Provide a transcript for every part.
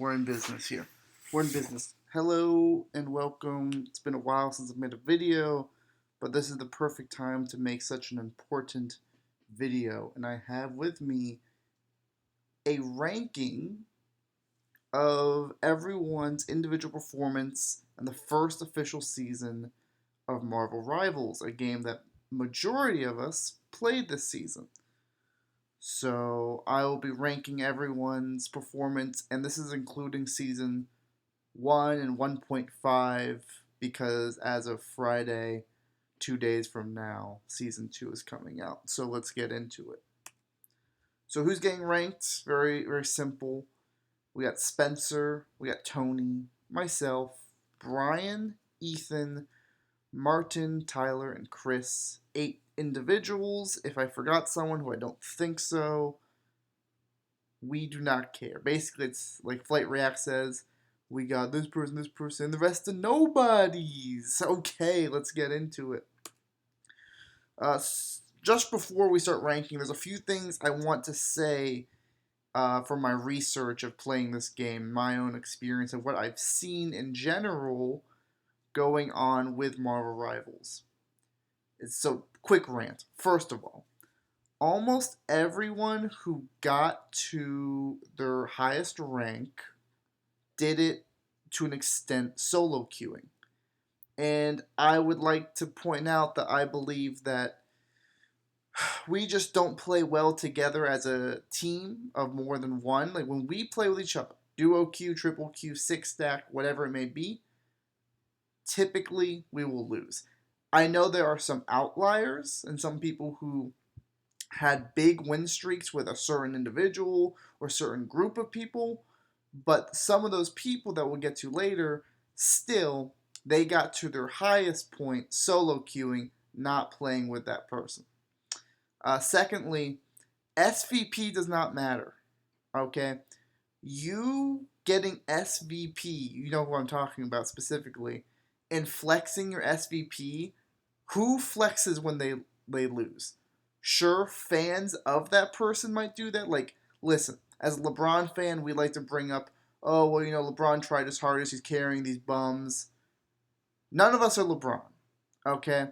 We're in business here. We're in business. Hello and welcome. It's been a while since I've made a video, but this is the perfect time to make such an important video. And I have with me a ranking of everyone's individual performance in the first official season of Marvel Rivals, a game that majority of us played this season. So I will be ranking everyone's performance, and this is including season 1 and 1.5 because as of Friday, 2 days from now, season 2 is coming out. So let's get into it. So who's getting ranked? Very, very simple. We got Spencer, we got Tony, myself, Brian, Ethan, Martin, Tyler, and Chris. 8 individuals. If I forgot someone who I don't think so, we do not care. Basically, it's like Flight React says, we got this person, and the rest are nobodies. Okay, let's get into it. Just before we start ranking, there's a few things I want to say from my research of playing this game, my own experience of what I've seen in general going on with Marvel Rivals. So, quick rant. First of all, almost everyone who got to their highest rank did it to an extent solo queuing. And I would like to point out that I believe that we just don't play well together as a team of more than one. Like when we play with each other, duo queue, triple queue, six stack, whatever it may be, typically we will lose. I know there are some outliers and some people who had big win streaks with a certain individual or certain group of people, but some of those people that we'll get to later, still, they got to their highest point solo queuing, not playing with that person. Secondly, SVP does not matter. Okay? You getting SVP, you know who I'm talking about specifically, and flexing your SVP, who flexes when they lose? Sure, fans of that person might do that. Like, listen, as a LeBron fan, we like to bring up, oh, well, LeBron tried his hardest. He's carrying these bums. None of us are LeBron, okay?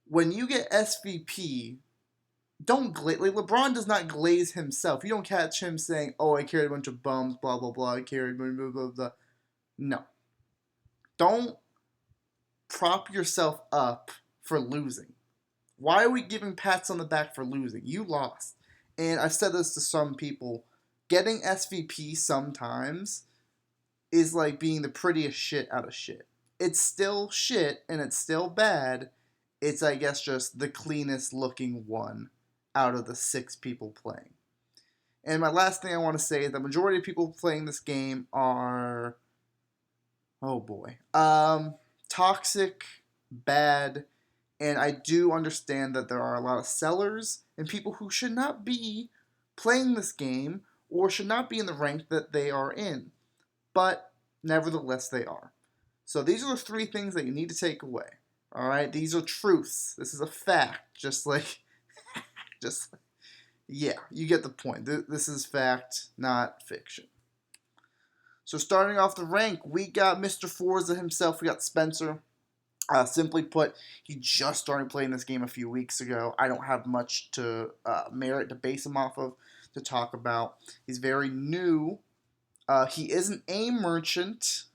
When you get SVP, don't glaze. Like, LeBron does not glaze himself. You don't catch him saying, oh, I carried a bunch of bums, blah, blah, blah. I carried blah, blah, blah, blah. No. Don't prop yourself up for losing. Why are we giving pats on the back for losing? You lost. And I've said this to some people. Getting SVP sometimes is like being the prettiest shit out of shit. It's still shit and it's still bad. It's, I guess, just the cleanest looking one out of the 6 people playing. And my last thing I want to say is the majority of people playing this game are, oh boy, toxic, bad, and I do understand that there are a lot of sellers and people who should not be playing this game or should not be in the rank that they are in. But nevertheless, they are. So these are the 3 things that you need to take away. All right? These are truths. This is a fact. Yeah, you get the point. This is fact, not fiction. So starting off the rank, we got Mr. Forza himself. We got Spencer. Simply put, he just started playing this game a few weeks ago. I don't have much to merit to base him off of to talk about. He's very new. He is an aim merchant.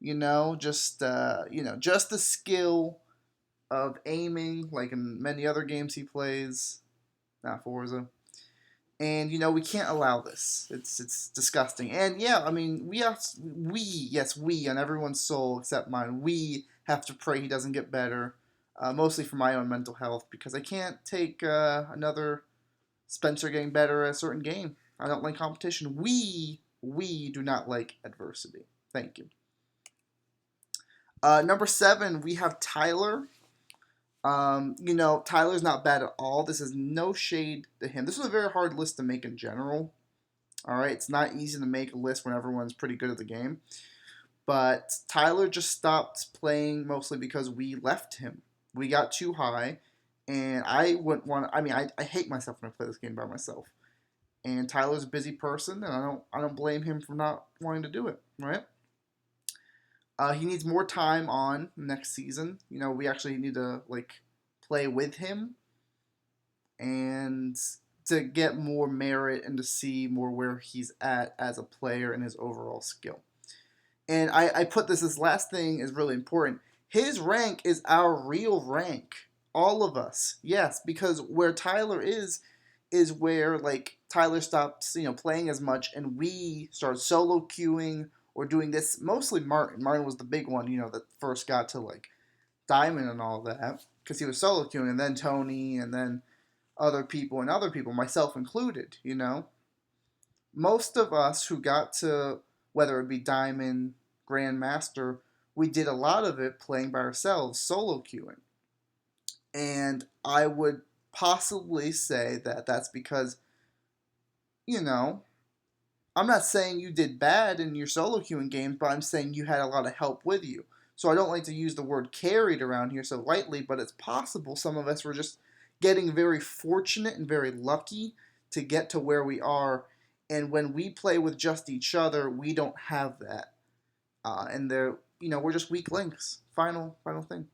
Just the skill of aiming, like in many other games he plays. Not Forza. And we can't allow this. It's disgusting. And yeah, I mean, we on everyone's soul except mine, we have to pray he doesn't get better. Mostly for my own mental health, because I can't take another Spencer getting better at a certain game. I don't like competition. We do not like adversity. Thank you. Number 7, we have Tyler. Tyler's not bad at all. This is no shade to him. This was a very hard list to make in general. All right, it's not easy to make a list when everyone's pretty good at the game. But Tyler just stopped playing mostly because we left him. We got too high, and I wouldn't want. I mean, I hate myself when I play this game by myself. And Tyler's a busy person, and I don't blame him for not wanting to do it, right? He needs more time on next season. We actually need to play with him and to get more merit and to see more where he's at as a player and his overall skill. And I put this last thing is really important. His rank is our real rank. All of us. Yes, because where Tyler is where Tyler stops, playing as much and we start solo queuing or doing this. Mostly Martin. Martin was the big one, that first got to Diamond and all that because he was solo queuing, and then Tony, and then other people, myself included. Most of us who got to, whether it be Diamond, Grandmaster, we did a lot of it playing by ourselves, solo queuing. And I would possibly say that that's because, I'm not saying you did bad in your solo queuing games, but I'm saying you had a lot of help with you. So I don't like to use the word carried around here so lightly, but it's possible some of us were just getting very fortunate and very lucky to get to where we are. And when we play with just each other, we don't have that. And we're just weak links. Final thing.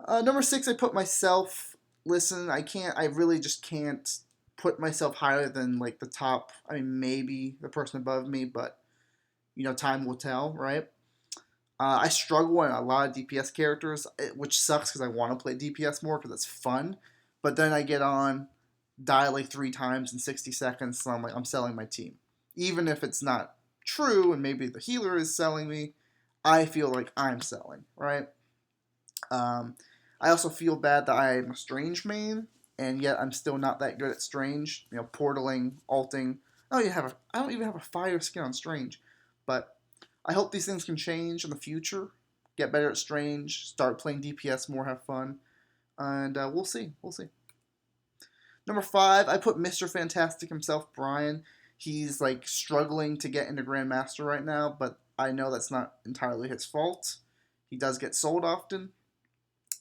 Number 6, I put myself. Listen, I really just can't put myself higher than the top. I mean, maybe the person above me, but time will tell, right? I struggle in a lot of DPS characters, which sucks because I want to play DPS more because it's fun. But then I get on, die 3 times in 60 seconds, so I'm selling my team. Even if it's not true and maybe the healer is selling me, I feel like I'm selling, right? I also feel bad that I'm a Strange main, and yet I'm still not that good at Strange. Portaling, alting. I don't even have a fire skin on Strange, but I hope these things can change in the future. Get better at Strange, start playing DPS more, have fun, and we'll see. Number 5, I put Mr. Fantastic himself, Brian. He's struggling to get into Grandmaster right now, but I know that's not entirely his fault. He does get sold often.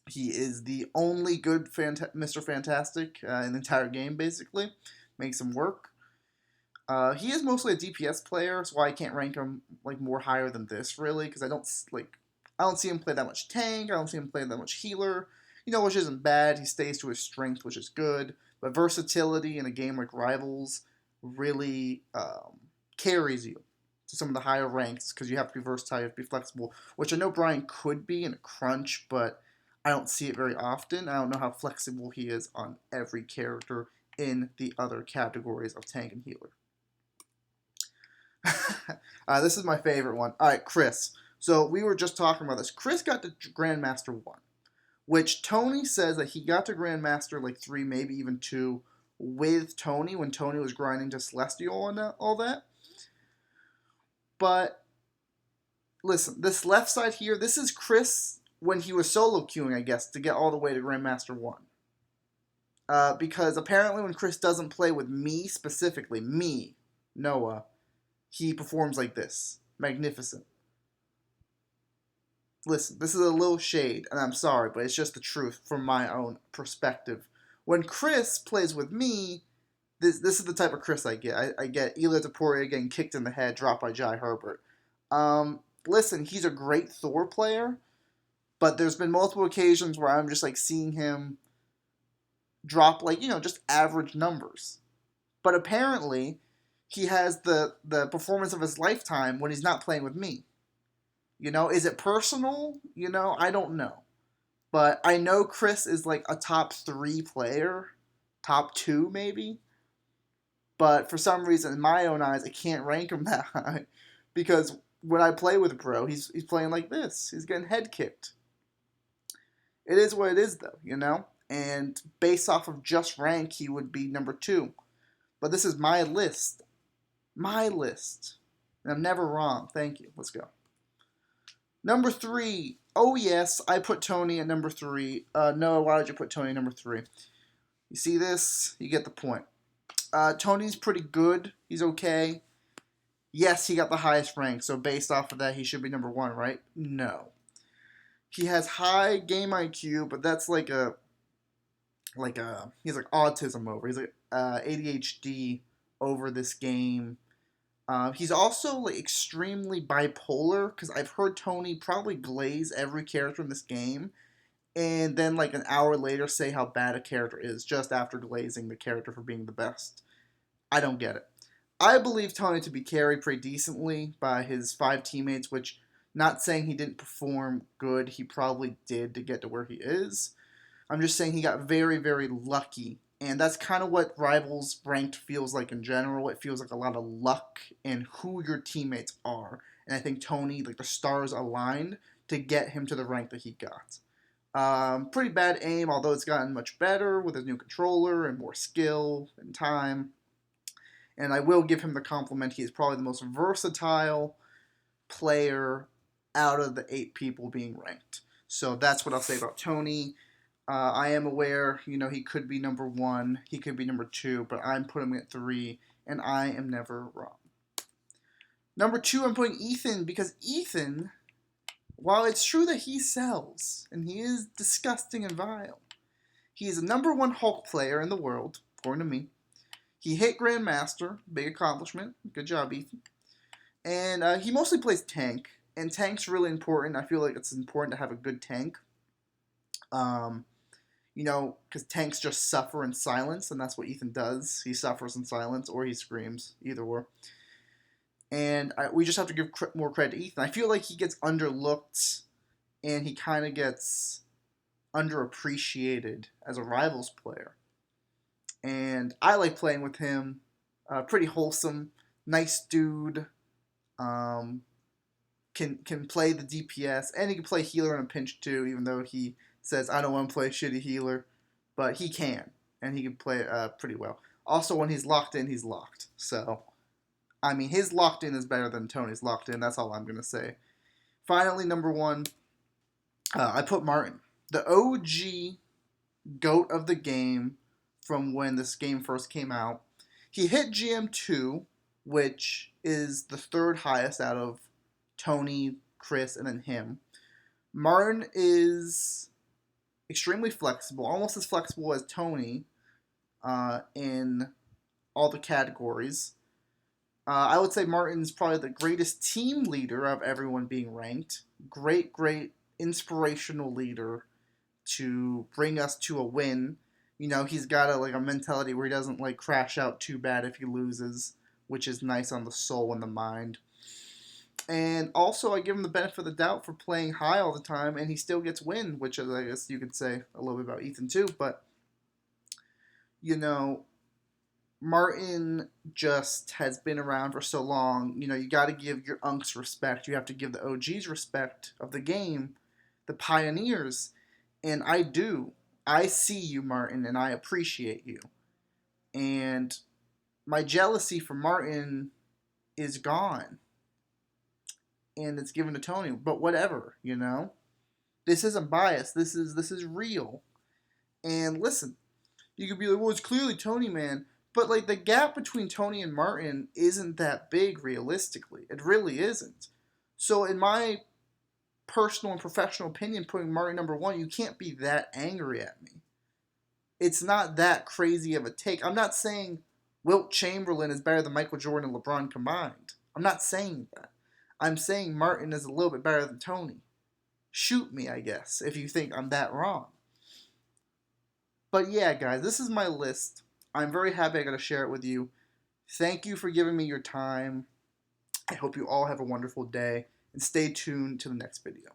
He is the only good Mr. Fantastic in the entire game, basically. Makes him work. He is mostly a DPS player, so I can't rank him more higher than this, really, because I don't see him play that much tank. I don't see him play that much healer. Which isn't bad. He stays to his strength, which is good. But versatility in a game like Rivals really carries you to some of the higher ranks because you have to be versatile, you have to be flexible, which I know Brian could be in a crunch, but I don't see it very often. I don't know how flexible he is on every character in the other categories of tank and healer. This is my favorite one. All right, Chris. So we were just talking about this. Chris got to Grandmaster 1, which Tony says that he got to Grandmaster 3, maybe even 2, with Tony when Tony was grinding to Celestial and all that. But listen, this left side here, this is Chris when he was solo queuing, I guess, to get all the way to Grandmaster 1. Because apparently when Chris doesn't play with me specifically, me, Noah, he performs like this. Magnificent. Listen, this is a little shade, and I'm sorry, but it's just the truth from my own perspective. When Chris plays with me, this is the type of Chris I get. I get Ilya Taporia getting kicked in the head, dropped by Jai Herbert. Listen, he's a great Thor player, but there's been multiple occasions where I'm just seeing him drop just average numbers. But apparently, he has the performance of his lifetime when he's not playing with me. Is it personal? I don't know. But I know Chris is a top 3 player, top 2 maybe. But for some reason, in my own eyes, I can't rank him that high because when I play with Bro, he's playing like this. He's getting head kicked. It is what it is, though, And based off of just rank, he would be number 2. But this is my list. My list. And I'm never wrong. Thank you. Let's go. Number 3. Oh, yes, I put Tony at number 3. Noah, why did you put Tony at number 3? You see this? You get the point. Tony's pretty good. He's okay. Yes, he got the highest rank, so based off of that, he should be number 1, right? No. He has high game IQ, but that's he's autism over. He's ADHD over this game. He's also like extremely bipolar because I've heard Tony probably glaze every character in this game, and then like an hour later say how bad a character is just after glazing the character for being the best. I don't get it. I believe Tony to be carried pretty decently by his 5 teammates, which, not saying he didn't perform good, he probably did to get to where he is. I'm just saying he got very, very lucky. And that's kind of what Rivals Ranked feels like in general. It feels like a lot of luck in who your teammates are. And I think Tony, like the stars aligned to get him to the rank that he got. Pretty bad aim, although it's gotten much better with his new controller and more skill and time. And I will give him the compliment. He is probably the most versatile player out of the 8 people being ranked. So that's what I'll say about Tony. I am aware, he could be number 1, he could be number 2, but I'm putting him at 3, and I am never wrong. Number 2, I'm putting Ethan, because Ethan, while it's true that he sells, and he is disgusting and vile, he is the number 1 Hulk player in the world, according to me. He hit Grandmaster, big accomplishment, good job, Ethan. And he mostly plays tank, and tank's really important. I feel like it's important to have a good tank. Because tanks just suffer in silence, and that's what Ethan does. He suffers in silence, or he screams, either or. And we just have to give more credit to Ethan. I feel like he gets underlooked, and he kind of gets underappreciated as a Rivals player. And I like playing with him. Pretty wholesome, nice dude. Can play the DPS, and he can play healer in a pinch too, even though he says, I don't want to play shitty healer, but he can, and he can play pretty well. Also, when he's locked in, he's locked. So, I mean, his locked in is better than Tony's locked in. That's all I'm going to say. Finally, number 1, I put Martin. The OG GOAT of the game from when this game first came out. He hit GM2, which is the 3rd highest out of Tony, Chris, and then him. Martin is extremely flexible, almost as flexible as Tony in all the categories. I would say Martin's probably the greatest team leader of everyone being ranked. Great inspirational leader to bring us to a win. He's got a mentality where he doesn't crash out too bad if he loses, which is nice on the soul and the mind. And also, I give him the benefit of the doubt for playing high all the time, and he still gets win, which is, I guess you could say a little bit about Ethan too. But, Martin just has been around for so long. You got to give your unks respect. You have to give the OGs respect of the game, the pioneers. And I do. I see you, Martin, and I appreciate you. And my jealousy for Martin is gone. And it's given to Tony. But whatever, This isn't biased. This is real. And listen, you could be like, well, it's clearly Tony, man. But the gap between Tony and Martin isn't that big realistically. It really isn't. So in my personal and professional opinion, putting Martin number 1, you can't be that angry at me. It's not that crazy of a take. I'm not saying Wilt Chamberlain is better than Michael Jordan and LeBron combined. I'm not saying that. I'm saying Martin is a little bit better than Tony. Shoot me, I guess, if you think I'm that wrong. But yeah, guys, this is my list. I'm very happy I got to share it with you. Thank you for giving me your time. I hope you all have a wonderful day, and stay tuned to the next video.